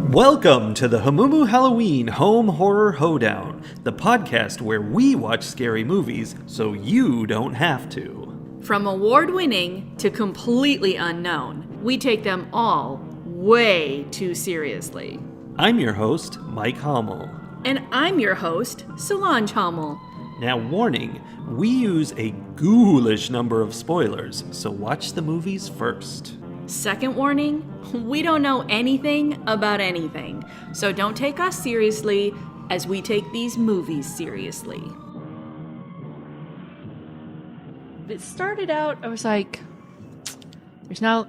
Welcome to the Hamumu Halloween Home Horror Hoedown, the podcast where we watch scary movies so you don't have to. From award-winning to completely unknown, we take them all way too seriously. I'm your host, Mike Hommel. And I'm your host, Solange Hommel. Now, warning, we use a ghoulish number of spoilers, so watch the movies first. Second warning, we don't know anything about anything, so don't take us seriously as we take these movies seriously. It started out, I was like,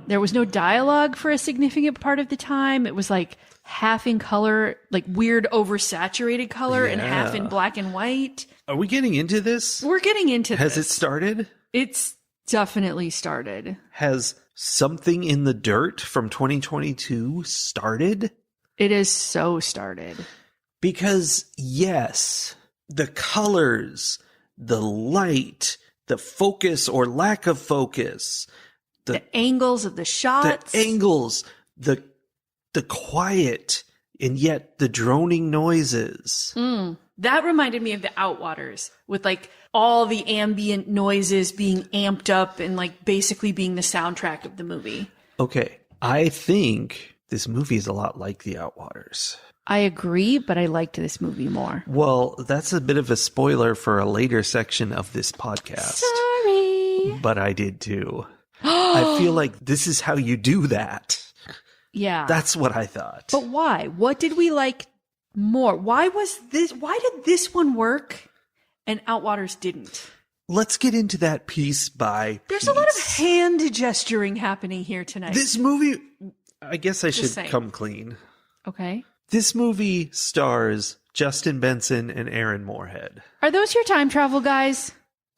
there was no dialogue for a significant part of the time. It was like half in color, like weird oversaturated color, and half in black and white. Are we getting into this? We're getting into Has this. it started? It's definitely started. Has Something in the Dirt from 2022 started? It is so started. Because, yes, the colors, the light, the focus or lack of focus, the angles of the shots, the quiet, and yet the droning noises. That reminded me of the Outwaters, with like all the ambient noises being amped up and like basically being the soundtrack of the movie. Okay, I think this movie is a lot like the Outwaters. I agree, but I liked this movie more. Well, that's a bit of a spoiler for a later section of this podcast. Sorry. But I did too. I feel like this is how you do that. Yeah. That's what I thought. But why? What did we like more? Why did this one work and Outwaters didn't? Let's get into that piece by piece. There's a lot of hand gesturing happening here tonight. This movie, I guess I should saying. come clean. Okay. This movie stars Justin Benson and Aaron Moorhead. Are those your time travel guys?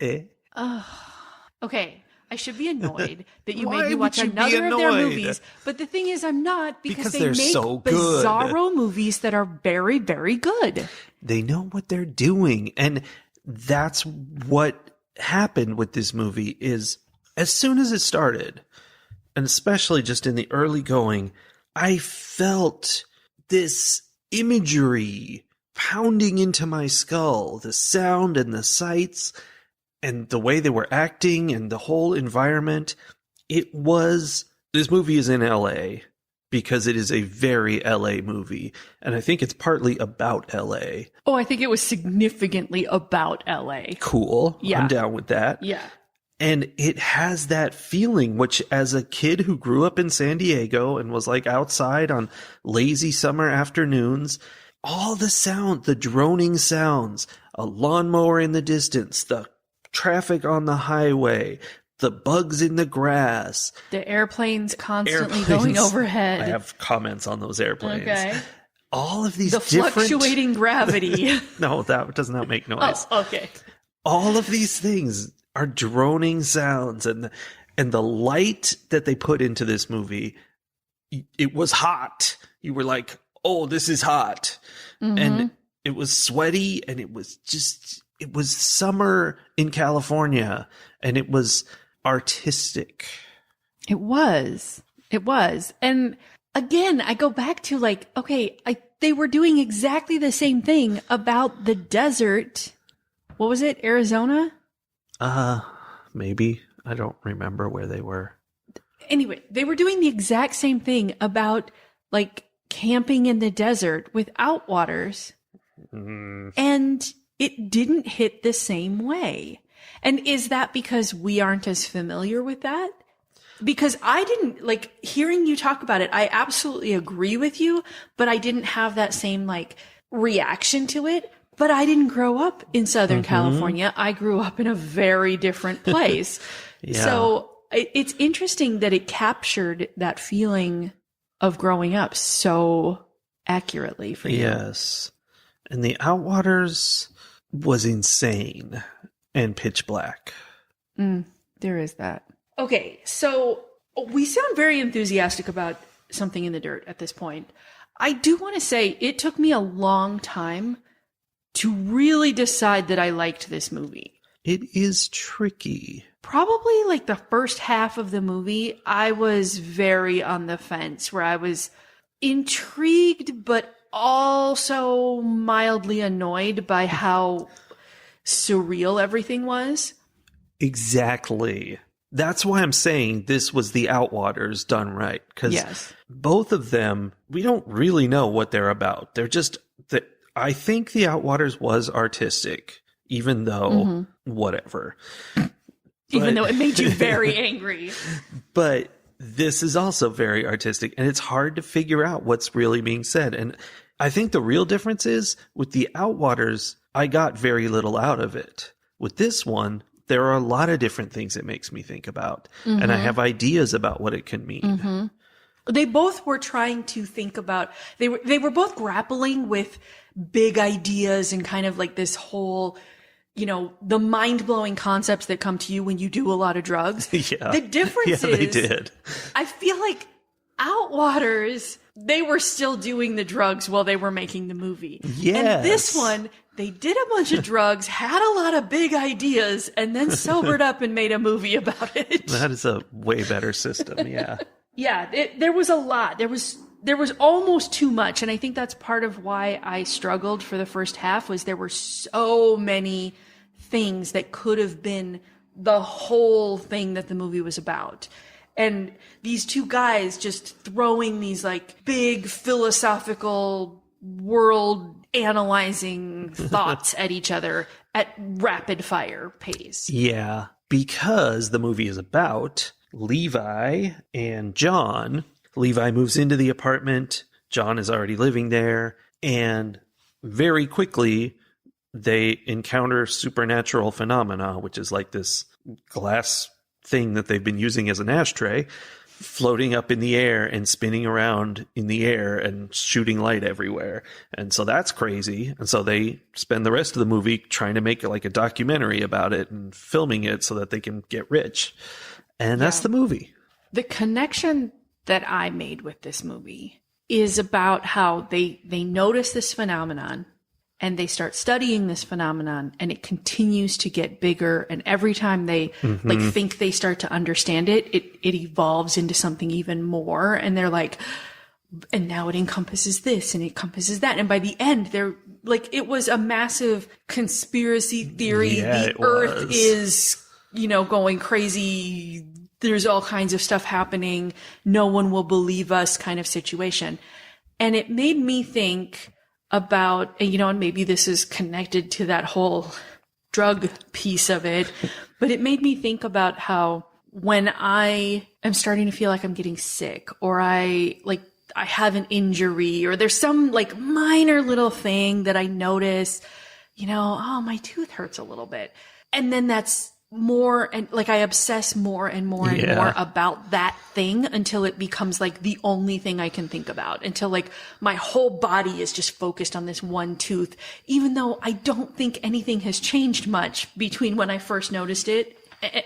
Okay. I should be annoyed that you made me watch another of their movies. But the thing is, I'm not, because they make so good. bizarro movies that are very, very good. They know what they're doing. And that's what happened with this movie is as soon as it started, and especially just in the early going, I felt this imagery pounding into my skull, the sound and the sights and the way they were acting and the whole environment. This movie is in LA because it is a very LA movie. And I think it's partly about LA. Oh, I think it was significantly about LA. Cool. Yeah. I'm down with that. Yeah. And it has that feeling, which as a kid who grew up in San Diego and was like outside on lazy summer afternoons, all the sound, the droning sounds, a lawnmower in the distance, the traffic on the highway, the bugs in the grass, the airplanes constantly going overhead. I have comments on those airplanes. Okay. All of these fluctuating gravity. No, that does not make noise. Oh, okay. All of these things are droning sounds, and the light that they put into this movie, it was hot. You were like, oh, this is hot. Mm-hmm. And it was sweaty, and it was summer in California, and it was artistic. It was. And again, I go back to like, okay, they were doing exactly the same thing about the desert. What was it? Arizona? Maybe. I don't remember where they were. Anyway, they were doing the exact same thing about like camping in the desert with Outwaters. And it didn't hit the same way. And is that because we aren't as familiar with that? Because I didn't, like, hearing you talk about it, I absolutely agree with you, but I didn't have that same, like, reaction to it. But I didn't grow up in Southern California. I grew up in a very different place. Yeah. So it's interesting that it captured that feeling of growing up so accurately for you. Yes. And the Outwaters was insane and pitch black. There is that. Okay, so we sound very enthusiastic about Something in the Dirt at this point. I do want to say it took me a long time to really decide that I liked this movie. It is tricky. Probably like the first half of the movie, I was very on the fence, where I was intrigued, but also mildly annoyed by how surreal everything was. Exactly. That's why I'm saying this was the Outwaters done right. Because both of them, we don't really know what they're about. They're just, I think the Outwaters was artistic, even though whatever. Even though it made you very angry. But this is also very artistic, and it's hard to figure out what's really being said. And I think the real difference is with the Outwaters, I got very little out of it. With this one, there are a lot of different things it makes me think about, and I have ideas about what it can mean. They both were trying to think about, they were both grappling with big ideas and kind of like this whole, you know, the mind-blowing concepts that come to you when you do a lot of drugs. The difference is, they did. I feel like Outwaters, they were still doing the drugs while they were making the movie. And this one, they did a bunch of drugs, had a lot of big ideas, and then sobered up and made a movie about it. That is a way better system, There was a lot. There was almost too much, and I think that's part of why I struggled for the first half, was there were so many things that could have been the whole thing that the movie was about. And these two guys just throwing these like big philosophical world analyzing thoughts at each other at rapid fire pace. Yeah, because the movie is about Levi and John. Levi moves into the apartment. John is already living there. And very quickly, they encounter supernatural phenomena, which is like this glass thing that they've been using as an ashtray, floating up in the air and spinning around in the air and shooting light everywhere. And so that's crazy. And so they spend the rest of the movie trying to make like a documentary about it and filming it so that they can get rich. And that's the movie. The connection that I made with this movie is about how they notice this phenomenon and they start studying this phenomenon, and it continues to get bigger. And every time they like think they start to understand it, it evolves into something even more. And they're like, and now it encompasses this and it encompasses that. And by the end, they're like, it was a massive conspiracy theory. The earth is, you know, going crazy. There's all kinds of stuff happening. No one will believe us kind of situation. And it made me think about, you know, and maybe this is connected to that whole drug piece of it, but it made me think about how when I am starting to feel like I'm getting sick, or I have an injury, or there's some like minor little thing that I notice, you know, oh, my tooth hurts a little bit. And then that's more, and like I obsess more and more and more about that thing until it becomes like the only thing I can think about, until like my whole body is just focused on this one tooth, even though I don't think anything has changed much between when I first noticed it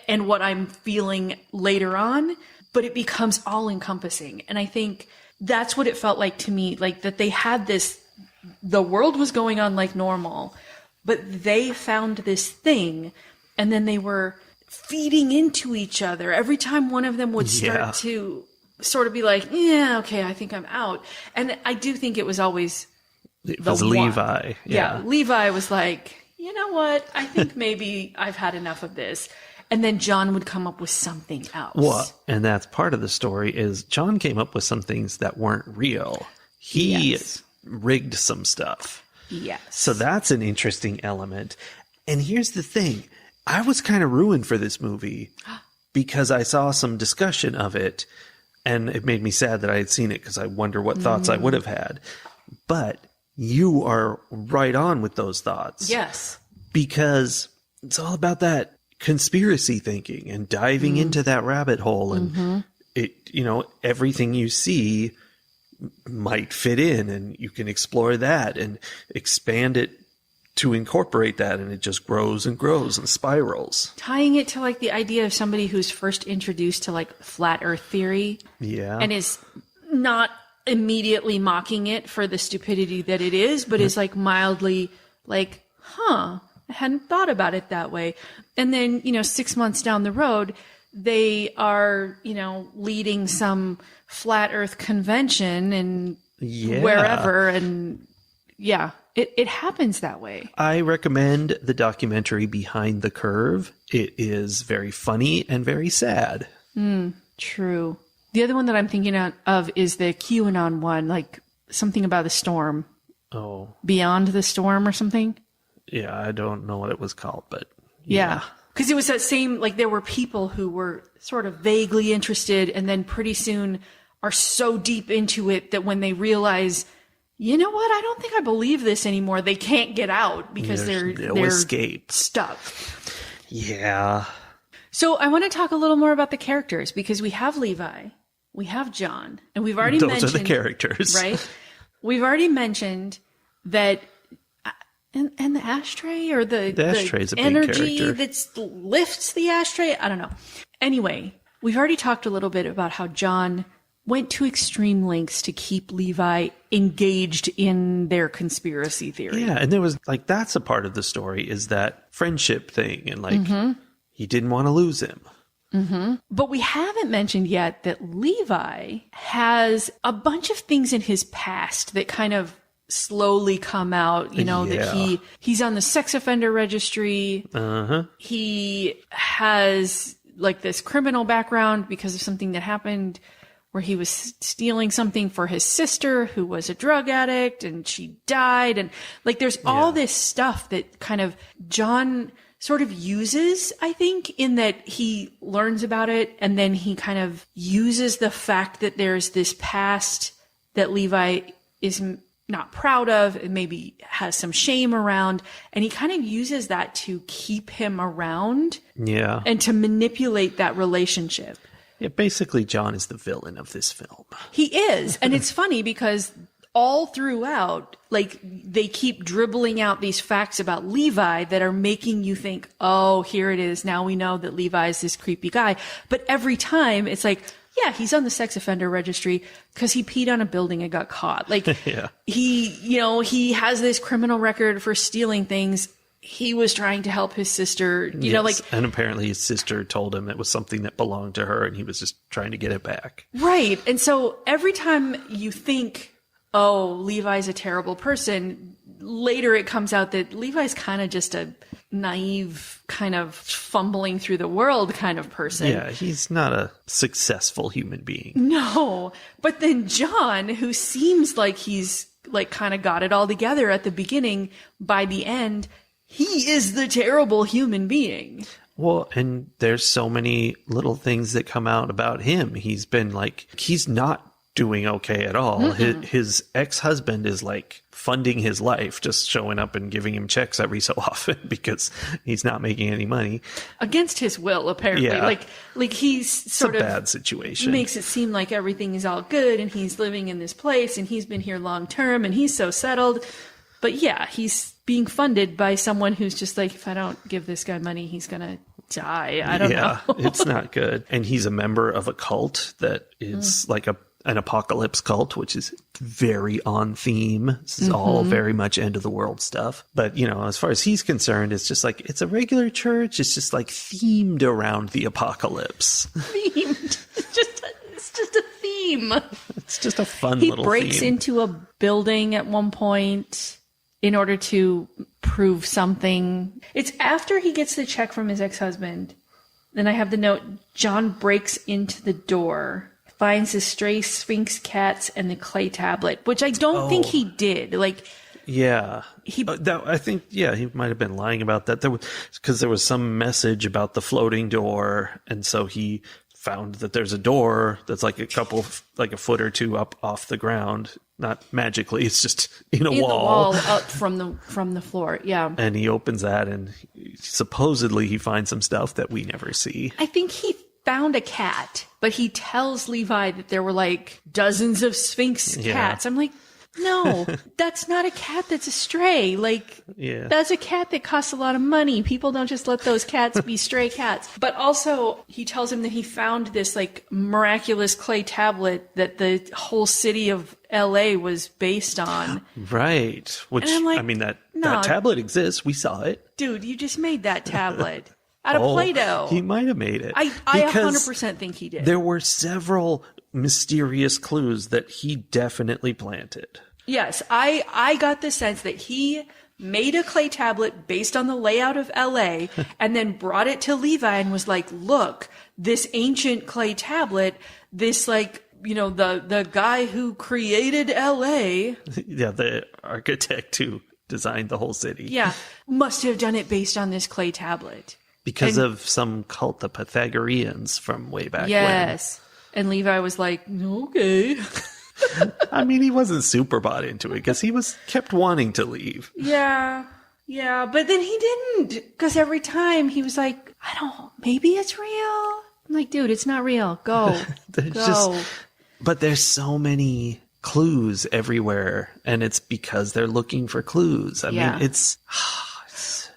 and what I'm feeling later on, but it becomes all encompassing. And I think that's what it felt like to me, like that they had this, the world was going on like normal, but they found this thing. And then they were feeding into each other. Every time one of them would start to sort of be like, yeah, okay, I think I'm out. And I do think it was always Levi. Yeah, Levi was like, you know what? I think maybe I've had enough of this. And then John would come up with something else. Well, and that's part of the story is John came up with some things that weren't real. He rigged some stuff. Yes. So that's an interesting element. And here's the thing. I was kind of ruined for this movie because I saw some discussion of it, and it made me sad that I had seen it because I wonder what thoughts I would have had. But you are right on with those thoughts. Yes. Because it's all about that conspiracy thinking and diving into that rabbit hole, and it, you know, everything you see might fit in, and you can explore that and expand it to incorporate that, and it just grows and grows and spirals. Tying it to like the idea of somebody who's first introduced to like flat earth theory. Yeah. And is not immediately mocking it for the stupidity that it is, but is like mildly like, I hadn't thought about it that way. And then, you know, 6 months down the road, they are, you know, leading some flat earth convention, and wherever. And yeah, it happens that way. I recommend the documentary Behind the Curve. It is very funny and very sad. True. The other one that I'm thinking of is the QAnon one, like something about the storm. Oh. Beyond the Storm or something. Yeah, I don't know what it was called, but yeah. Because it was that same, like there were people who were sort of vaguely interested and then pretty soon are so deep into it that when they realize, you know what, I don't think I believe this anymore, they can't get out because they're escape. Stuck. Yeah. So I want to talk a little more about the characters because we have Levi, we have John, and we've already mentioned... Those are the characters. Right? We've already mentioned that... And the ashtray or the ashtray is a big energy character that lifts the ashtray? I don't know. Anyway, we've already talked a little bit about how John went to extreme lengths to keep Levi engaged in their conspiracy theory. Yeah, and there was like that's a part of the story is that friendship thing and like he didn't want to lose him. But we haven't mentioned yet that Levi has a bunch of things in his past that kind of slowly come out, that he's on the sex offender registry. He has like this criminal background because of something that happened where he was stealing something for his sister who was a drug addict and she died. And like, there's all this stuff that kind of John sort of uses, I think, in that he learns about it. And then he kind of uses the fact that there's this past that Levi is not proud of and maybe has some shame around. And he kind of uses that to keep him around. Yeah. And to manipulate that relationship. Yeah, basically John is the villain of this film. He is. And it's funny because all throughout, like, they keep dribbling out these facts about Levi that are making you think, oh, here it is. Now we know that Levi is this creepy guy. But every time it's like, yeah, he's on the sex offender registry because he peed on a building and got caught. Like, he has this criminal record for stealing things. He was trying to help his sister, and apparently his sister told him it was something that belonged to her and he was just trying to get it back. Right. And so every time you think, oh, Levi's a terrible person, later it comes out that Levi's kind of just a naive, kind of fumbling through the world kind of person. Yeah, he's not a successful human being. No. But then John, who seems like he's like kind of got it all together at the beginning, by the end, he is the terrible human being. Well, and there's so many little things that come out about him. He's been like, he's not doing okay at all. His ex-husband is like funding his life, just showing up and giving him checks every so often because he's not making any money. Against his will, apparently. Yeah. Like he's sort of bad situation. Makes it seem like everything is all good and he's living in this place and he's been here long term and he's so settled. But yeah, he's being funded by someone who's just like, if I don't give this guy money, he's going to die. I don't know. It's not good. And he's a member of a cult that is like an apocalypse cult, which is very on theme. This is all very much end of the world stuff. But, as far as he's concerned, it's just like, it's a regular church. It's just like themed around the apocalypse. Themed. It's just a theme. It's just a fun little theme. He breaks into a building at one point in order to prove something. It's after he gets the check from his ex-husband. Then I have the note, John breaks into the door, finds the stray Sphinx cats and the clay tablet, which I don't think he did. Like, yeah, I think he might have been lying about that. Because there was some message about the floating door, and so he found that there's a door that's like a foot or two up off the ground. Not magically, it's just in a wall. The wall up from the floor, yeah. And he opens that, and supposedly he finds some stuff that we never see. I think he found a cat, but he tells Levi that there were like dozens of Sphinx cats. I'm like, no, that's not a cat that's a stray. Like, that's a cat that costs a lot of money. People don't just let those cats be stray cats. But also, he tells him that he found this like miraculous clay tablet that the whole city of LA was based on. Right. Which, like, I mean, that tablet exists. We saw it. Dude, you just made that tablet. Out of Play-Doh. He might have made it. I 100% think he did. There were several mysterious clues that he definitely planted. Yes, I got the sense that he made a clay tablet based on the layout of LA and then brought it to Levi and was like, look, this ancient clay tablet, this like, you know, the guy who created LA. Yeah, the architect who designed the whole city. Yeah, must have done it based on this clay tablet. Because of some cult, the Pythagoreans from way back when. Yes. And Levi was like, okay. I mean, he wasn't super bought into it because he kept wanting to leave. Yeah. But then he didn't. Because every time he was like, I don't, maybe it's real. I'm like, dude, it's not real. Go. Go. But there's so many clues everywhere. And it's because they're looking for clues. I mean, it's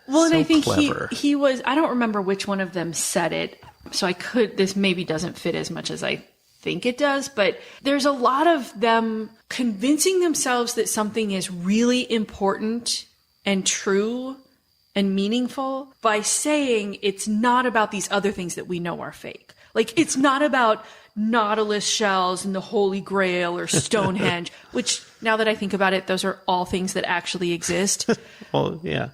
well, and so I think clever. he was, I don't remember which one of them said it. So this maybe doesn't fit as much as I think it does, but there's a lot of them convincing themselves that something is really important and true and meaningful by saying it's not about these other things that we know are fake. Like, it's not about Nautilus shells and the Holy Grail or Stonehenge, which now that I think about it, those are all things that actually exist. Well, yeah.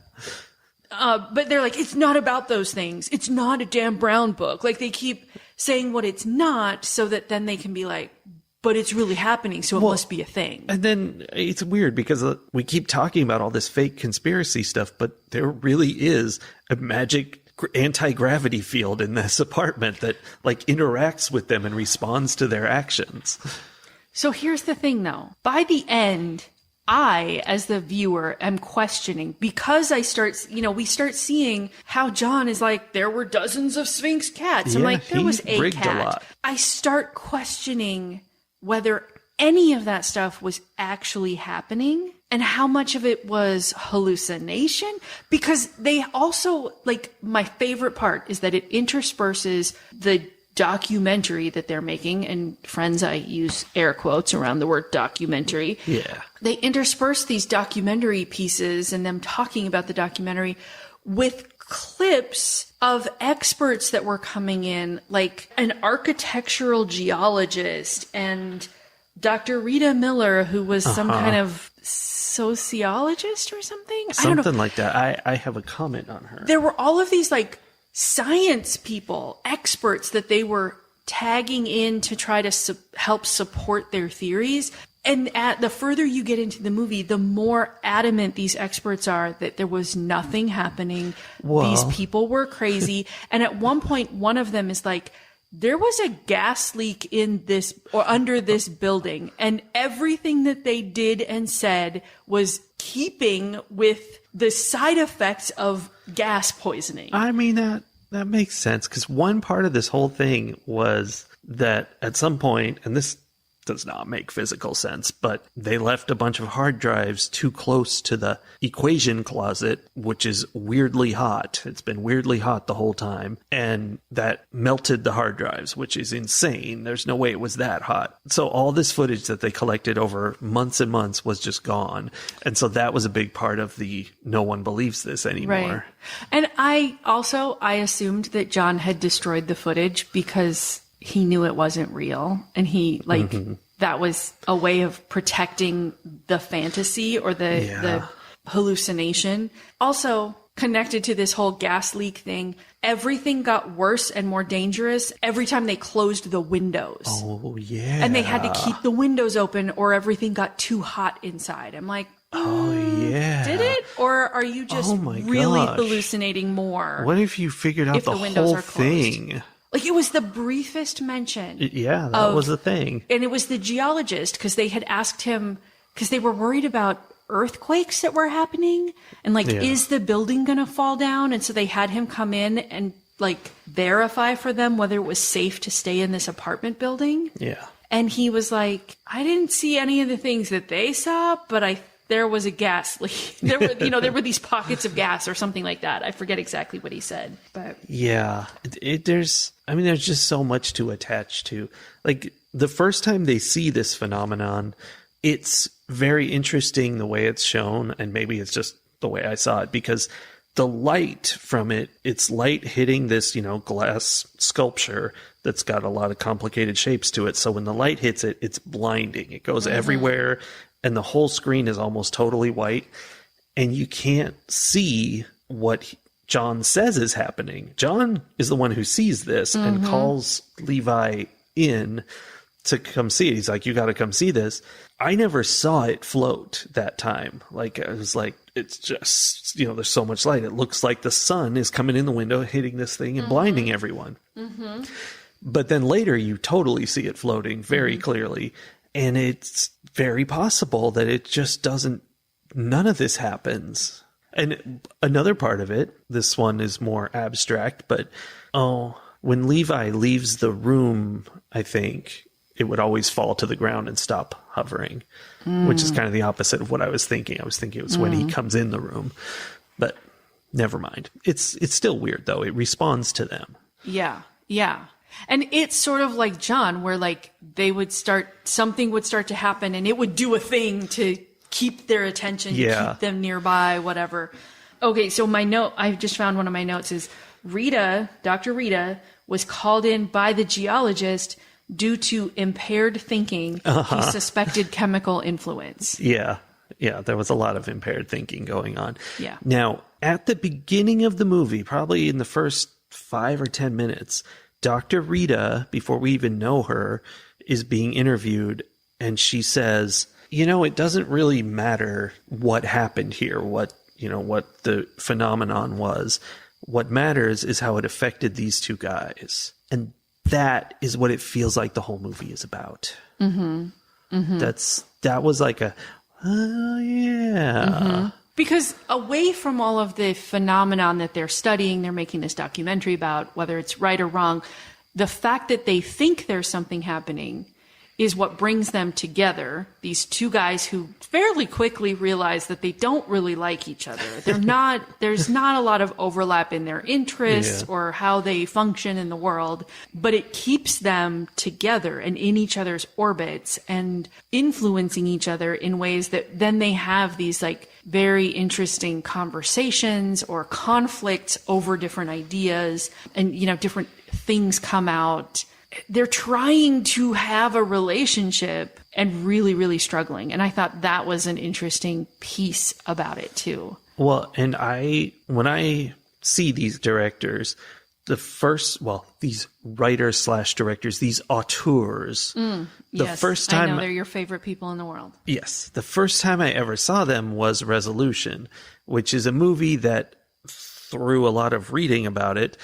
But they're like, it's not about those things. It's not a Dan Brown book. Like, they keep saying what it's not so that then they can be like, but it's really happening, so it must be a thing. And then it's weird because we keep talking about all this fake conspiracy stuff, but there really is a magic anti-gravity field in this apartment that like interacts with them and responds to their actions. So here's the thing, though. By the end, I, as the viewer, am questioning because we start seeing how John is like, there were dozens of Sphinx cats. I'm like, there was a cat. I start questioning whether any of that stuff was actually happening and how much of it was hallucination. Because they also, like, my favorite part is that it intersperses the documentary that they're making, and friends, I use air quotes around the word documentary. Yeah. They intersperse these documentary pieces and them talking about the documentary with clips of experts that were coming in, like an architectural geologist and Dr. Rita Miller, who was some kind of sociologist or something. I don't know. Something like that. I have a comment on her. There were all of these like science people, experts that they were tagging in to try to help support their theories. And the further you get into the movie, the more adamant these experts are that there was nothing happening. Whoa. These people were crazy. And at one point, one of them is like, there was a gas leak in this or under this building, and everything that they did and said was keeping with the side effects of gas poisoning. I mean, that makes sense, because one part of this whole thing was that at some point, and this does not make physical sense, but they left a bunch of hard drives too close to the equation closet, which is weirdly hot. It's been weirdly hot the whole time, and that melted the hard drives, which is insane. There's no way it was that hot. So all this footage that they collected over months and months was just gone. And so that was a big part of the no one believes this anymore. Right. And I assumed that John had destroyed the footage because he knew it wasn't real, and he that was a way of protecting the fantasy or the hallucination. Also, connected to this whole gas leak thing, everything got worse and more dangerous every time they closed the windows. Oh, yeah. And they had to keep the windows open or everything got too hot inside. I'm like, oh, yeah. Did it? Or are you just really hallucinating more? What if you figured out the whole thing? Like, it was the briefest mention. Yeah, that was a thing. And it was the geologist, because they had asked him, because they were worried about earthquakes that were happening. And like, is the building going to fall down? And so they had him come in and like verify for them whether it was safe to stay in this apartment building. Yeah. And he was like, I didn't see any of the things that they saw, but there was a gas leak. There were these pockets of gas or something like that. I forget exactly what he said, but yeah, there's just so much to attach to. Like, the first time they see this phenomenon, it's very interesting the way it's shown, and maybe it's just the way I saw it, because the light from it's light hitting this, glass sculpture that's got a lot of complicated shapes to it. So when the light hits it, it's blinding. It goes everywhere, and the whole screen is almost totally white, and you can't see what John says is happening. John is the one who sees this and calls Levi in to come see it. He's like, you got to come see this. I never saw it float that time. Like, I was like, it's just, there's so much light. It looks like the sun is coming in the window, hitting this thing and blinding everyone. But then later you totally see it floating very clearly. And it's very possible that it just doesn't, none of this happens. And another part of it, this one is more abstract, but when Levi leaves the room, I think it would always fall to the ground and stop hovering, which is kind of the opposite of what I was thinking. I was thinking it was when he comes in the room, but never mind. It's still weird though. It responds to them. Yeah. Yeah. And it's sort of like John, where like something would start to happen and it would do a thing to keep their attention, keep them nearby, whatever. Okay. So I just found one of my notes is Dr. Rita was called in by the geologist due to impaired thinking. He suspected chemical influence. Yeah. Yeah. There was a lot of impaired thinking going on. Yeah. Now, at the beginning of the movie, probably in the first 5 or 10 minutes, Dr. Rita, before we even know her, is being interviewed, and she says, it doesn't really matter what happened here, what the phenomenon was. What matters is how it affected these two guys. And that is what it feels like the whole movie is about. That was like oh yeah. Because away from all of the phenomenon that they're studying, they're making this documentary about, whether it's right or wrong, the fact that they think there's something happening is what brings them together. These two guys who fairly quickly realize that they don't really like each other. There's not a lot of overlap in their interests or how they function in the world, but it keeps them together and in each other's orbits and influencing each other in ways that then they have these like very interesting conversations or conflicts over different ideas, and different things come out. They're trying to have a relationship and really, really struggling. And I thought that was an interesting piece about it too. Well, and when I see these directors, these writers/directors, these auteurs, first time I know they're your favorite people in the world. Yes. The first time I ever saw them was Resolution, which is a movie that through a lot of reading about it,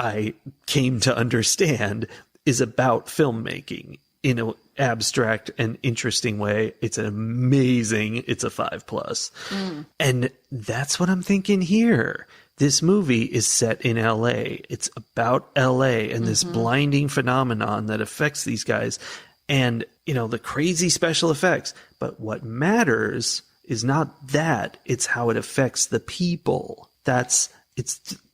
I came to understand is about filmmaking in an abstract and interesting way. It's it's a 5+. And that's what I'm thinking here. This movie is set in LA. It's about LA and this blinding phenomenon that affects these guys and, the crazy special effects. But what matters is not that, it's how it affects the people.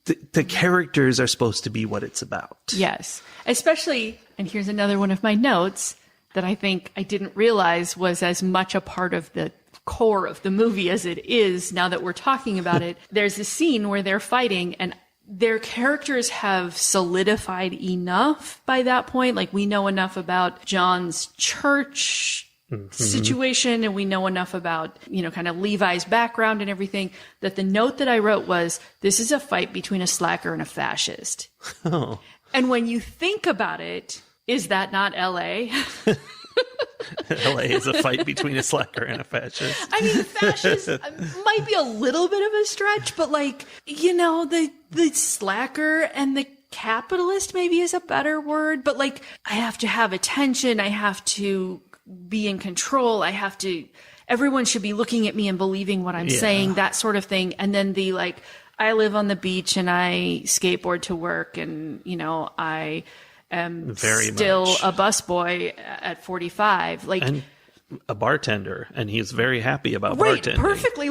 The characters are supposed to be what it's about. Yes. Especially, and here's another one of my notes that I think I didn't realize was as much a part of the core of the movie as it is now that we're talking about it. There's a scene where they're fighting and their characters have solidified enough by that point. Like we know enough about John's church situation and we know enough about, kind of Levi's background and everything, that the note that I wrote was, this is a fight between a slacker and a fascist. Oh. And when you think about it, is that not LA? LA is a fight between a slacker and a fascist. I mean, fascist might be a little bit of a stretch, but the slacker and the capitalist maybe is a better word, but I have to have attention. I have to be in control. Everyone should be looking at me and believing what I'm saying, that sort of thing. And then I live on the beach and I skateboard to work and, I am still a busboy at 45. And a bartender, and he's very happy about right, bartending. Perfectly.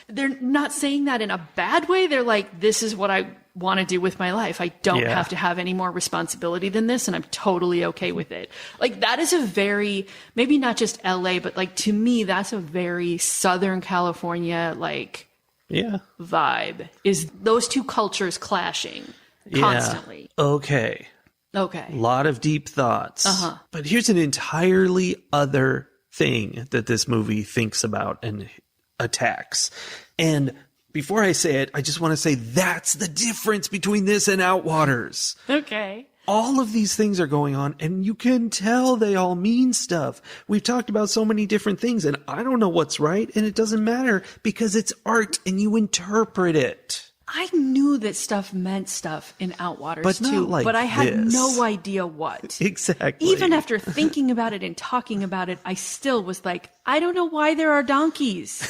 They're not saying that in a bad way. They're like, this is what I want to do with my life. I don't have to have any more responsibility than this, and I'm totally okay with it. That is a very, maybe not just LA, but to me, that's a very Southern California, vibe, is those two cultures clashing constantly. Okay. Okay. A lot of deep thoughts. Uh-huh. But here's an entirely other thing that this movie thinks about and attacks. And before I say it, I just want to say that's the difference between this and Outwaters. Okay. All of these things are going on, and you can tell they all mean stuff. We've talked about so many different things, and I don't know what's right, and it doesn't matter because it's art and you interpret it. I knew that stuff meant stuff in Outwaters But not too, like but I had this. no idea what. Exactly. Even after thinking about it and talking about it, I still was like, I don't know why there are donkeys.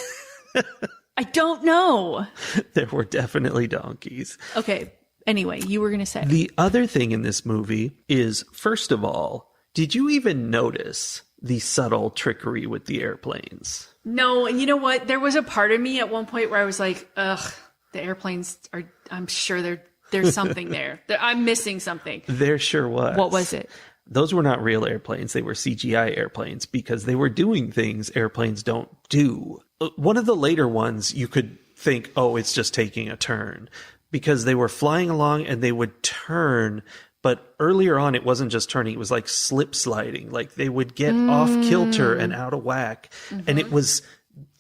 I don't know. There were definitely donkeys. Okay. Anyway, you were going to say. The other thing in this movie is, first of all, did you even notice the subtle trickery with the airplanes? No, and you know what? There was a part of me at one point where I was like, ugh, the airplanes are, I'm sure there's something there. I'm missing something. There sure was. What was it? Those were not real airplanes. They were CGI airplanes because they were doing things airplanes don't do. One of the later ones, you could think, oh, it's just taking a turn. Because they were flying along and they would turn, but earlier on it wasn't just turning, it was like slip sliding. Like they would get off kilter and out of whack. And it was,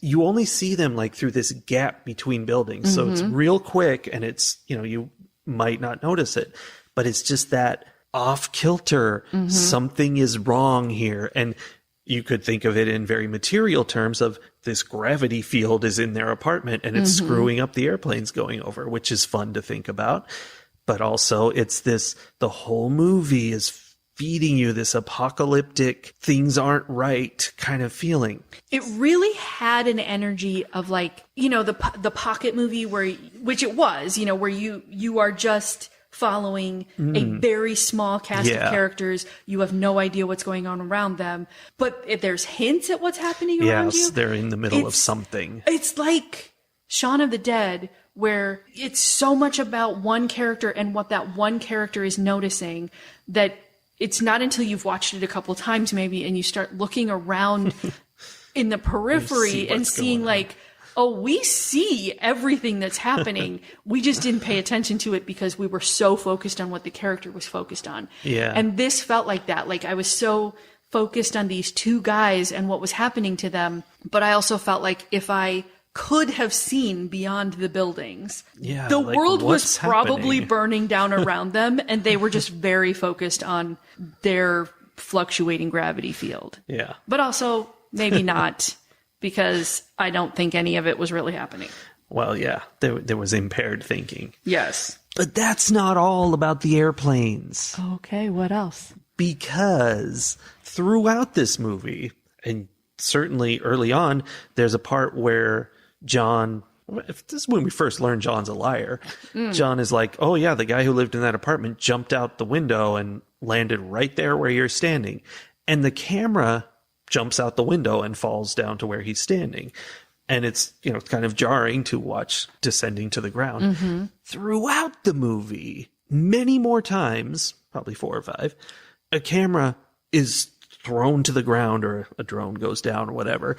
you only see them like through this gap between buildings. So it's real quick and it's, you know, you might not notice it, but it's just that off kilter, something is wrong here. And you could think of it in very material terms of this gravity field is in their apartment and it's screwing up the airplanes going over, which is fun to think about. But also it's this, the whole movie is feeding you this apocalyptic, things aren't right kind of feeling. It really had an energy of like, you know, the pocket movie which it was, you know, where you are just following a very small cast of characters. You have no idea what's going on around them, but if there's hints at what's happening around you. Yes, they're in the middle of something. It's like Shaun of the Dead, where it's so much about one character and what that one character is noticing that it's not until you've watched it a couple of times maybe and you start looking around in the periphery and seeing like, oh, we see everything that's happening. We just didn't pay attention to it because we were so focused on what the character was focused on. Yeah. And this felt like that. Like I was so focused on these two guys and what was happening to them. But I also felt like if I could have seen beyond the buildings, the like, world was probably happening? burning down around them. And they were just very focused on their fluctuating gravity field. Yeah. But also maybe not. Because I don't think any of it was really happening. Well, yeah, there was impaired thinking. Yes. But that's not all about the airplanes. Okay, what else? Because throughout this movie, and certainly early on, there's a part where John, this is when we first learn John's a liar. John is like, oh yeah, the guy who lived in that apartment jumped out the window and landed right there where you're standing. And the camera jumps out the window and falls down to where he's standing. And it's, you know, kind of jarring to watch descending to the ground. Throughout the movie, many more times, probably 4 or 5, a camera is thrown to the ground or a drone goes down or whatever.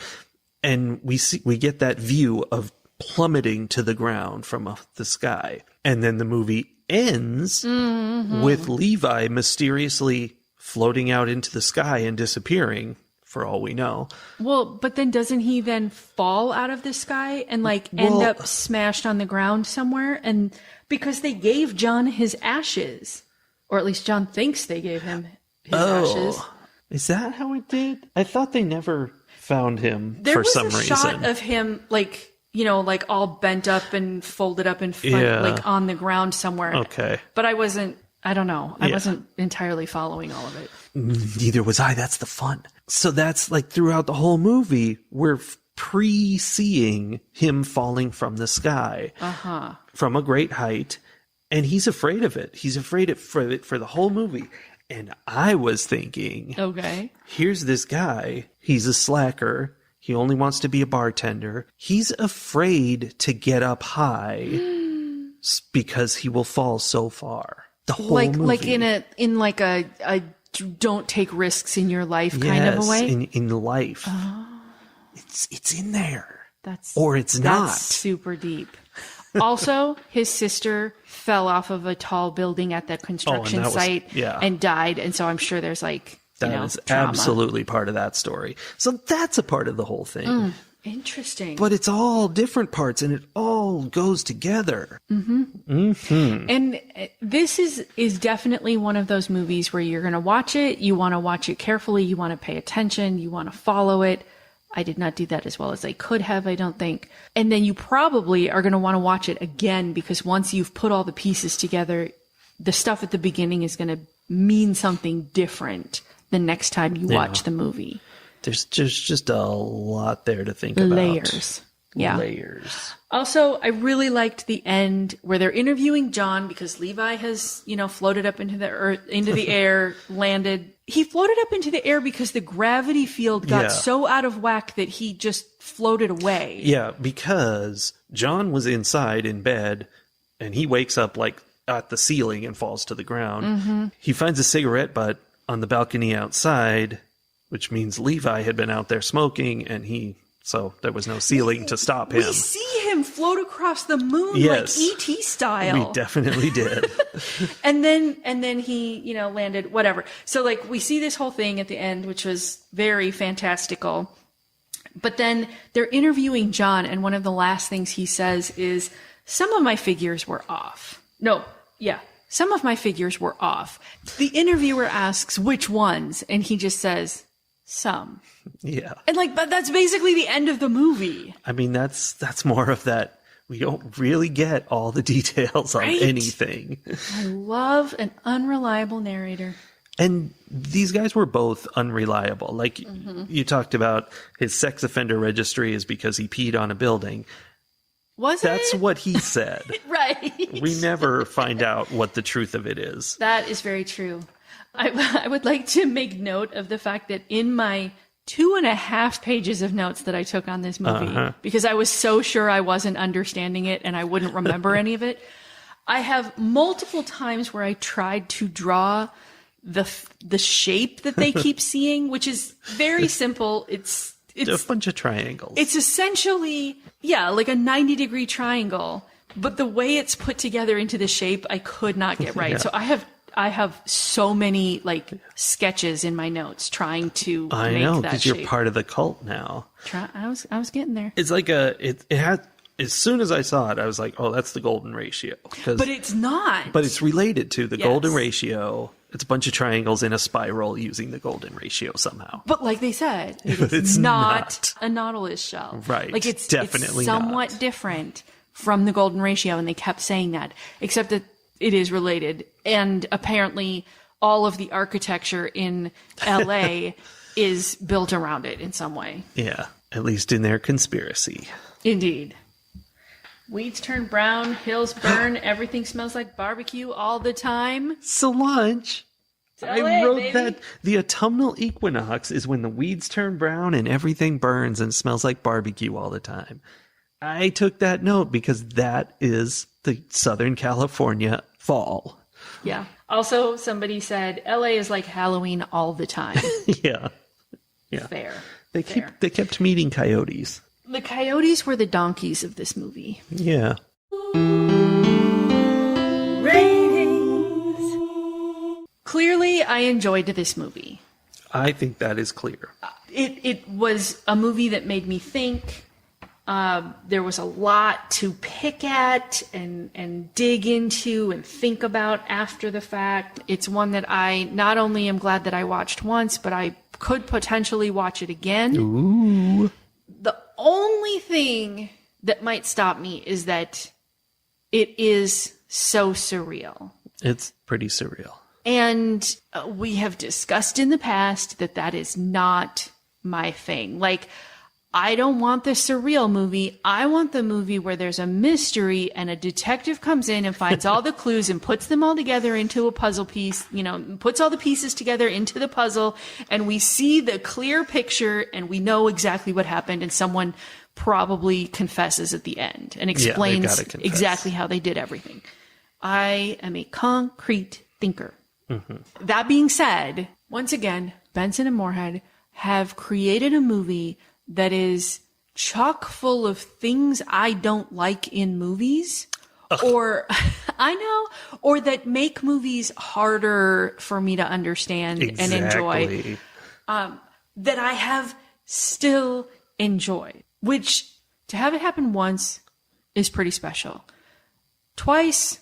And we get that view of plummeting to the ground from the sky. And then the movie ends with Levi mysteriously floating out into the sky and disappearing. For all we know. Well, but then doesn't he then fall out of the sky and like end up smashed on the ground somewhere? And because they gave John his ashes, or at least John thinks they gave him his ashes. Is that how it did? I thought they never found him for some reason. There was a shot of him like, you know, like all bent up and folded up in front, like on the ground somewhere. Okay. But I don't know. I wasn't entirely following all of it. Neither was I. That's the fun. So that's like throughout the whole movie, we're pre-seeing him falling from the sky from a great height. And he's afraid of it. He's afraid of it for the whole movie. And I was thinking, okay, here's this guy. He's a slacker. He only wants to be a bartender. He's afraid to get up high because he will fall so far. The whole movie. Like in a don't take risks in your life kind of a way? in life. Oh. It's in there. That's not. Super deep. Also, his sister fell off of a tall building at the construction site and died. And so I'm sure there's like, that is absolutely part of that story. So that's a part of the whole thing. Interesting. But it's all different parts and it all goes together. And this is definitely one of those movies where you're going to watch it. You want to watch it carefully. You want to pay attention. You want to follow it. I did not do that as well as I could have, I don't think. And then you probably are going to want to watch it again because once you've put all the pieces together, the stuff at the beginning is going to mean something different the next time you watch the movie. There's just a lot there to think about. Layers. Yeah. Layers. Also, I really liked the end where they're interviewing John because Levi has, floated up into the earth, into the air, landed. He floated up into the air because the gravity field got so out of whack that he just floated away. Yeah, because John was inside in bed and he wakes up like at the ceiling and falls to the ground. He finds a cigarette butt on the balcony outside, which means Levi had been out there smoking and so there was no ceiling to stop him. We see him float across the moon like E.T. style. We definitely did. and then he, landed, whatever. So like we see this whole thing at the end, which was very fantastical. But then they're interviewing John, and one of the last things he says is, some of my figures were off. Some of my figures were off. The interviewer asks which ones, and he just says, some. Yeah. And but that's basically the end of the movie. I mean, that's more of that. We don't really get all the details on anything. I love an unreliable narrator. And these guys were both unreliable. Like you talked about his sex offender registry is because he peed on a building. That's what he said. Right. We never find out what the truth of it is. That is very true. I would like to make note of the fact that in my 2.5 pages of notes that I took on this movie, because I was so sure I wasn't understanding it and I wouldn't remember any of it, I have multiple times where I tried to draw the shape that they keep seeing, which is very simple. It's a bunch of triangles. It's essentially, like a 90-degree triangle, but the way it's put together into the shape, I could not get right. So I have so many sketches in my notes trying to make that shape. I know, because you're part of the cult now. I was getting there. It's like it had, as soon as I saw it, I was like, oh, that's the golden ratio. But it's not. But it's related to the golden ratio. It's a bunch of triangles in a spiral using the golden ratio somehow. But like they said, it's not a Nautilus shell. Right. It's definitely somewhat different from the golden ratio, and they kept saying that, except that it is related. And apparently all of the architecture in LA is built around it in some way. Yeah, at least in their conspiracy. Indeed. Weeds turn brown, hills burn, everything smells like barbecue all the time. Solange, LA, I wrote baby. that the autumnal equinox is when the weeds turn brown and everything burns and smells like barbecue all the time. I took that note because that is the Southern California fall. Yeah. Also, somebody said LA is like Halloween all the time. Yeah. Fair. They kept meeting coyotes. The coyotes were the donkeys of this movie. Yeah. Ratings. Clearly, I enjoyed this movie. I think that is clear. It was a movie that made me think. There was a lot to pick at and dig into and think about after the fact. It's one that I not only am glad that I watched once, but I could potentially watch it again. Ooh. The only thing that might stop me is that it is so surreal. It's pretty surreal. And we have discussed in the past that is not my thing. I don't want the surreal movie. I want the movie where there's a mystery and a detective comes in and finds all the clues and puts them all together into a puzzle piece, puts all the pieces together into the puzzle, and we see the clear picture and we know exactly what happened, and someone probably confesses at the end and explains exactly how they did everything. I am a concrete thinker. Mm-hmm. That being said, once again, Benson and Moorhead have created a movie that is chock full of things I don't like in movies. or I know, or that make movies harder for me to understand and enjoy, that I have still enjoyed, which to have it happen once is pretty special. Twice,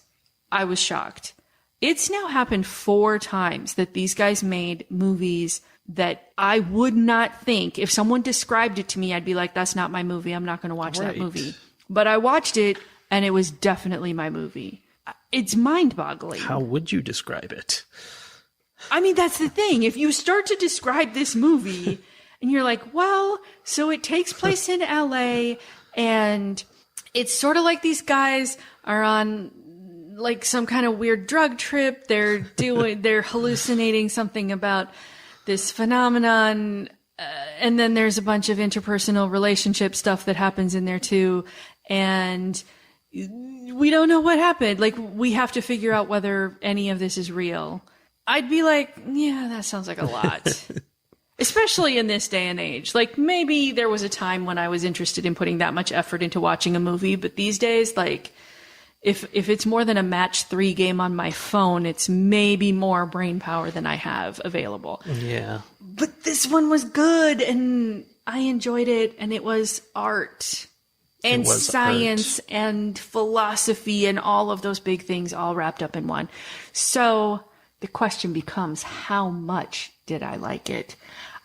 I was shocked. It's now happened 4 times that these guys made movies that I would not think, if someone described it to me, I'd be like, that's not my movie. I'm not going to watch that movie. But I watched it, and it was definitely my movie. It's mind-boggling. How would you describe it? I mean, that's the thing. If you start to describe this movie, and you're like, well, so it takes place in LA, and it's sort of like these guys are on like some kind of weird drug trip. They're hallucinating something about this phenomenon. And then there's a bunch of interpersonal relationship stuff that happens in there too. And we don't know what happened. Like, we have to figure out whether any of this is real. I'd be like, yeah, that sounds like a lot. Especially in this day and age. Like, maybe there was a time when I was interested in putting that much effort into watching a movie, but these days, like, if it's more than a match 3 game on my phone, it's maybe more brain power than I have available. Yeah. But this one was good, and I enjoyed it, and it was art. And science and philosophy and all of those big things all wrapped up in one. So the question becomes, how much did I like it?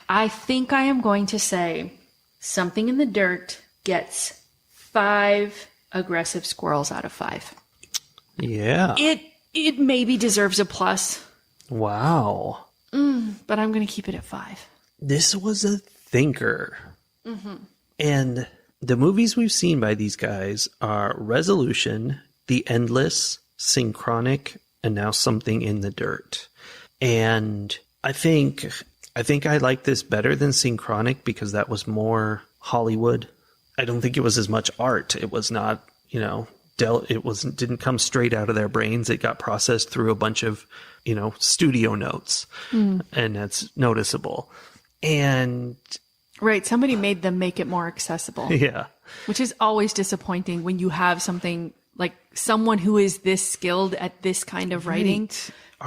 I think I am going to say Something in the Dirt gets 5 aggressive squirrels out of 5. Yeah. It maybe deserves a plus. Wow. But I'm going to keep it at 5. This was a thinker. Mm-hmm. And the movies we've seen by these guys are Resolution, The Endless, Synchronic, and now Something in the Dirt. And I think I like this better than Synchronic because that was more Hollywood. I don't think it was as much art. It was not, didn't come straight out of their brains. It got processed through a bunch of, studio notes, and that's noticeable. And right, somebody made them make it more accessible. Yeah, which is always disappointing when you have something like someone who is this skilled at this kind of writing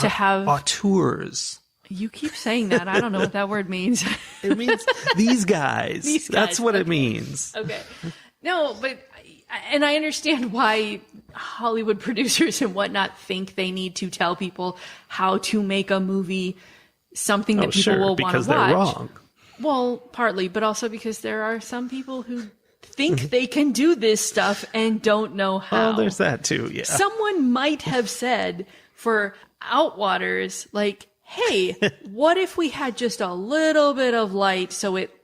to have auteurs. You keep saying that. I don't know what that word means. It means these guys. That's what it means. Okay. No, but, and I understand why Hollywood producers and whatnot think they need to tell people how to make a movie something that people will want to watch. Because they're wrong. Well, partly, but also because there are some people who think they can do this stuff and don't know how. Well, there's that too, yeah. Someone might have said for Outwaters, like, hey, what if we had just a little bit of light so it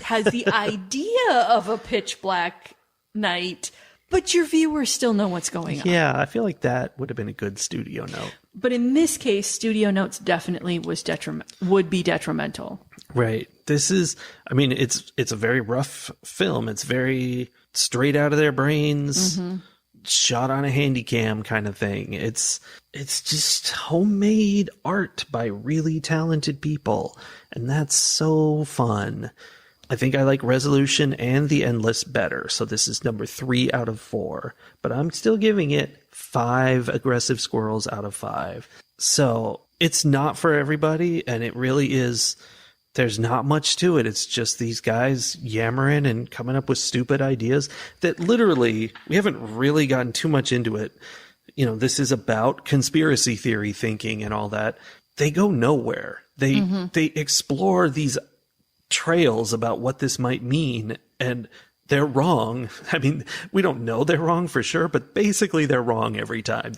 has the idea of a pitch black night, but your viewers still know what's going on? Yeah, I feel like that would have been a good studio note. But in this case, studio notes definitely would be detrimental. Right. This is, it's a very rough film. It's very straight out of their brains. Mm-hmm. Shot on a handy cam kind of thing. It's just homemade art by really talented people, and that's so fun. I think I like Resolution and The Endless better, so this is number 3 out of 4, but I'm still giving it 5 aggressive squirrels out of 5. So it's not for everybody, and it really is. There's not much to it. It's just these guys yammering and coming up with stupid ideas that literally, we haven't really gotten too much into it. This is about conspiracy theory thinking and all that. They go nowhere. They explore these trails about what this might mean, and they're wrong. We don't know they're wrong for sure, but basically they're wrong every time.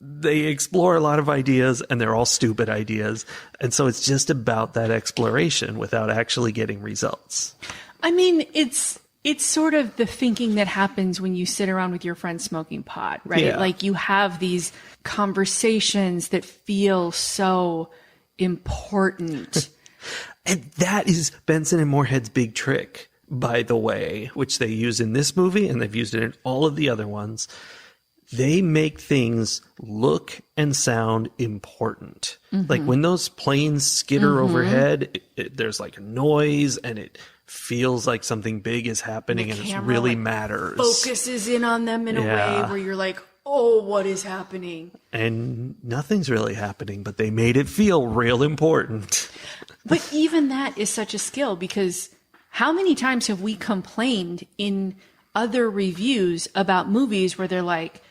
They explore a lot of ideas, and they're all stupid ideas. And so it's just about that exploration without actually getting results. It's sort of the thinking that happens when you sit around with your friends smoking pot, right? Yeah. Like, you have these conversations that feel so important. And that is Benson and Moorhead's big trick, by the way, which they use in this movie, and they've used it in all of the other ones. they make things look and sound important. Like when those planes skitter overhead, there's like a noise and it feels like something big is happening and it really matters. Focuses in on them in a way where you're like, oh, what is happening? And nothing's really happening, but they made it feel real important. But even that is such a skill, because how many times have we complained in other reviews about movies where they're like,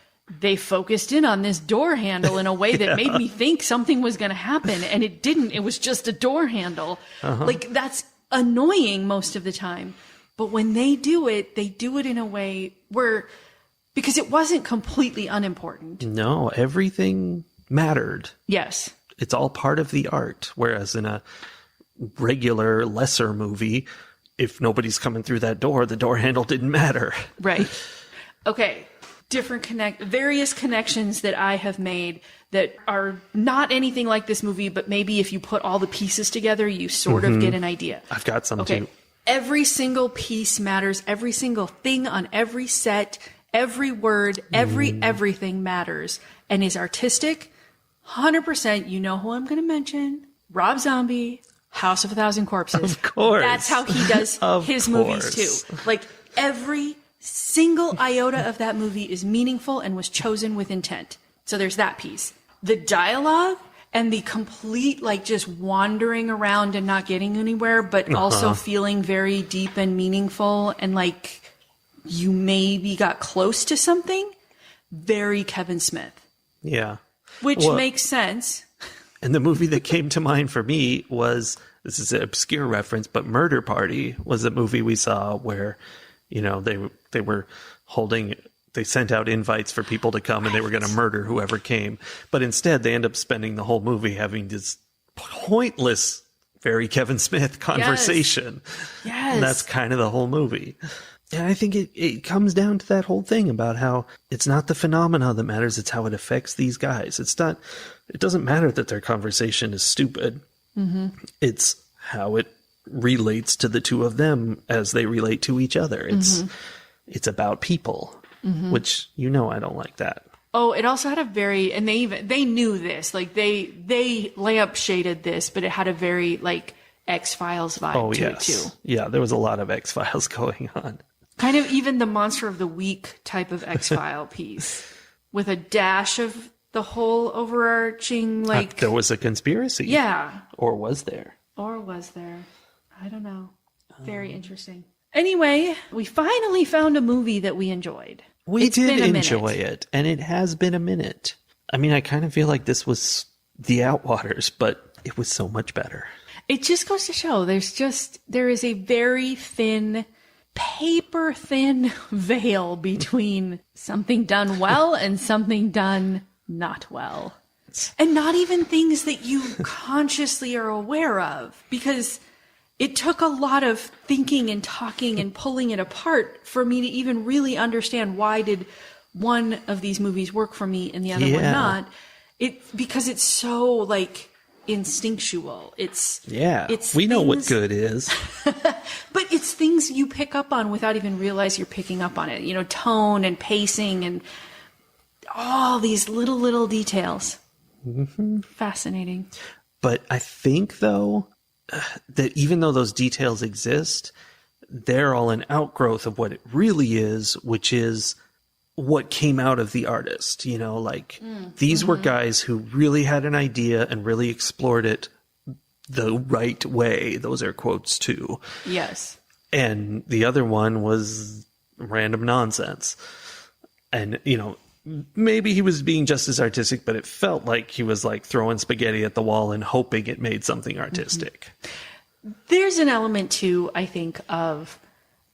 they focused in on this door handle in a way that made me think something was going to happen, and it didn't. It was just a door handle. Like, that's annoying most of the time. But when they do it in a way where, because it wasn't completely unimportant. No, everything mattered. Yes. It's all part of the art. Whereas in a regular, lesser movie, if nobody's coming through that door, the door handle didn't matter. Right. Okay. Various connections that I have made that are not anything like this movie, but maybe if you put all the pieces together, you sort of get an idea. I've got some too. Every single piece matters. Every single thing on every set, every word, everything matters and is artistic. 100%. You know who I'm going to mention. Rob Zombie, House of a Thousand Corpses. Of course. That's how he does his movies too. Like, every single iota of that movie is meaningful and was chosen with intent. So there's that piece. The dialogue and the complete, like, just wandering around and not getting anywhere, but also feeling very deep and meaningful and like you maybe got close to something. Very Kevin Smith. Yeah. Which makes sense. And the movie that came to mind for me was, this is an obscure reference, but Murder Party was a movie we saw where, you know, they were they sent out invites for people to come and they were going to murder whoever came. But instead they end up spending the whole movie having this pointless, very Kevin Smith conversation. Yes. And that's kind of the whole movie. And I think it comes down to that whole thing about how it's not the phenomena that matters, it's how it affects these guys. It doesn't matter that their conversation is stupid. It's how it relates to the two of them as they relate to each other. It's about people, which, you know, I don't like that. Oh, it also had a very, and they knew this, like they layup shaded this, but it had a very like X-Files vibe to it too. Yeah, there was a lot of X-Files going on. Kind of even the Monster of the Week type of X-File piece with a dash of the whole overarching, like, there was a conspiracy. Yeah. Or was there? I don't know. Very interesting. Anyway, we finally found a movie that we enjoyed. We did enjoy it, and it has been a minute. I mean, I kind of feel like this was The Outwaters, but it was so much better. It just goes to show there is a very thin, paper-thin veil between something done well and something done not well. And not even things that you consciously are aware of, because it took a lot of thinking and talking and pulling it apart for me to even really understand why did one of these movies work for me and the other one not. Because it's so, like, instinctual. We know what good is. But it's things you pick up on without even realize you're picking up on it. You know, tone and pacing and all these little details. Fascinating. But I think, though, that even though those details exist, they're all an outgrowth of what it really is, which is what came out of the artist. You know, like, these were guys who really had an idea and really explored it the right way. Those are quotes too. Yes. And the other one was random nonsense. And, you know, maybe he was being just as artistic, but it felt like he was like throwing spaghetti at the wall and hoping it made something artistic. There's an element too, I think, of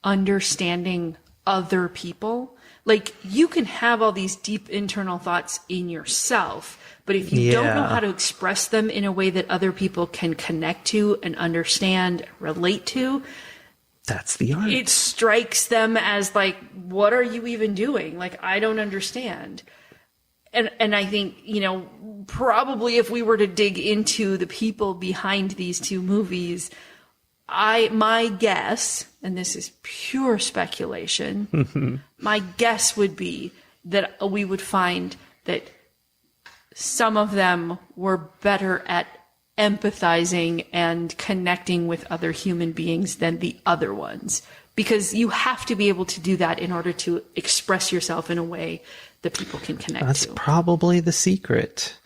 understanding other people. Like, you can have all these deep internal thoughts in yourself, but if you don't know how to express them in a way that other people can connect to and understand, relate to, that's the art. It strikes them as like, what are you even doing? Like, I don't understand. And I think, you know, probably if we were to dig into the people behind these two movies, my guess, and this is pure speculation, my guess would be that we would find that some of them were better at empathizing and connecting with other human beings than the other ones. Because you have to be able to do that in order to express yourself in a way that people can connect That's to. probably the secret.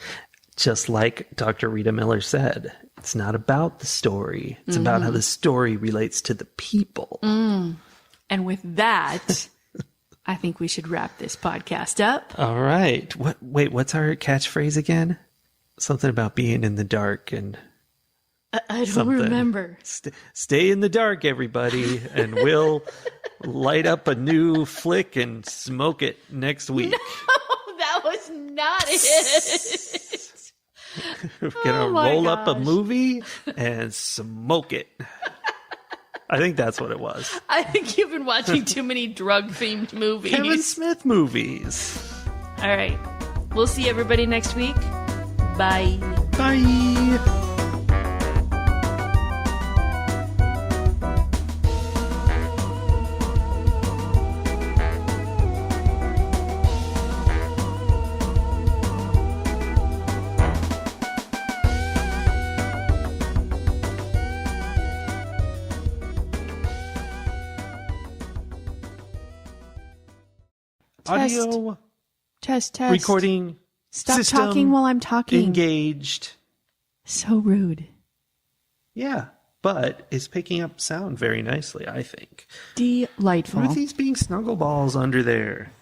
Just like Dr. Rita Miller said, it's not about the story. It's about how the story relates to the people. And with that, I think we should wrap this podcast up. All right. Wait, what's our catchphrase again? Something about being in the dark and I don't something. Remember. Stay in the dark, everybody, and we'll light up a new flick and smoke it next week. No, that was not it. We're going to roll up a movie and smoke it. I think that's what it was. I think you've been watching too many drug-themed movies. Kevin Smith movies. All right. We'll see everybody next week. Bye. Bye. Audio Test. recording Stop system talking while I'm talking. engaged. So rude. Yeah, but it's picking up sound very nicely, I think. Delightful. Ruthie's being snuggleballs under there.